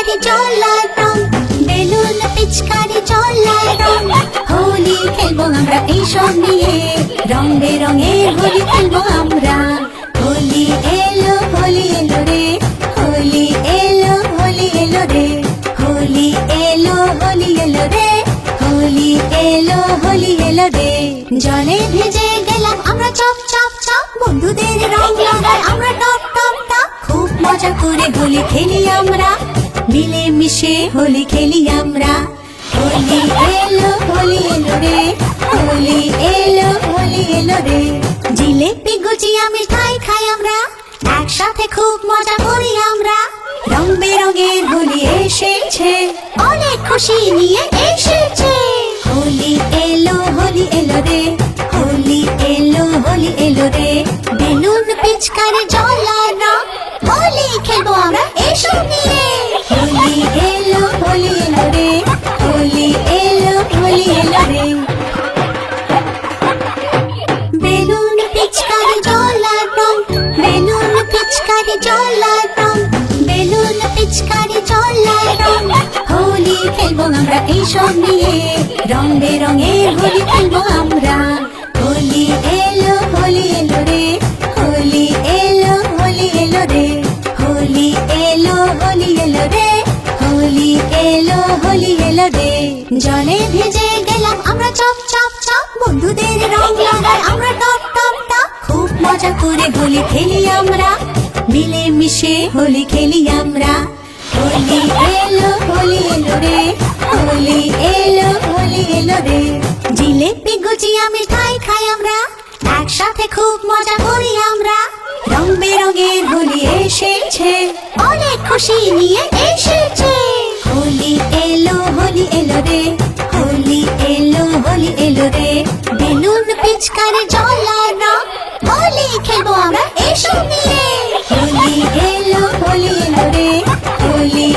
পিচকারি জল আর রং, বেলুন পিচকারি জল আর রং। হোলি খেলবো আমরা এইসব নিয়ে, রং বেরঙের হোলি খেলবো আমরা। হোলি এলো রে, হোলি এলো রে, হোলি এলো রে, হোলি এলো রে। জলে ভেজে গেলাম আমরা চপ চপ চপ, বন্ধুদের রং লাগাই আমরা টপ টপ টপ। খুব মজা করে হোলি খেলি আমরা, মিলে মিশে হোলি খেলি আমরা। হোলি এলো রে, হোলি এলো রে। জিলেপি গুজিয়া মিঠাই খাই আমরা, একসাথে খুব মজা করি আমরা। রং বেরঙের হোলি এসেছে, অনেক খুশি নিয়ে এসেছে। হোলি এলো রে, হোলি এলো রে। বেলুন পিচকারি জল আর রং, হোলি খেলবো আমরা এসব নিয়ে। হোলি এলো রে, হোলি এলো রে। বেলুন পিচকারি জল আর রং, বেলুন পিচকারি জল আর রং, বেলুন পিচকারি জল আর রং। হোলি খেলবো আমরা এইসব নিয়ে, রং বেরঙের হোলি খেলবো আমরা। হোলি এলো রে, হোলি এলো রে, হোলি এলো রে, হোলি এলো রে। জলে ভেজে গেলাম আমরা চপ চপ চপ, বন্ধুদের রং লাগাই আমরা টপ টপ টপ। খুব মজা করে হোলি খেলি আমরা, মিলে মিশে হোলি খেলি আমরা। হোলি এলো রে, হোলি এলো রে। জিলেপি গুজিয়া মিঠাই খাই আমরা, একসাথে খুব মজা করি আমরা। রং বেরঙের হোলি এসেছে, অনেক খুশি নিয়ে এসেছে। হোলি এলো রে, হোলি এলো রে। বেলুন পিচকারি জল আর রং, হোলি খেলবো আমরা এসব নিয়ে। হোলি এলো রে, হোলি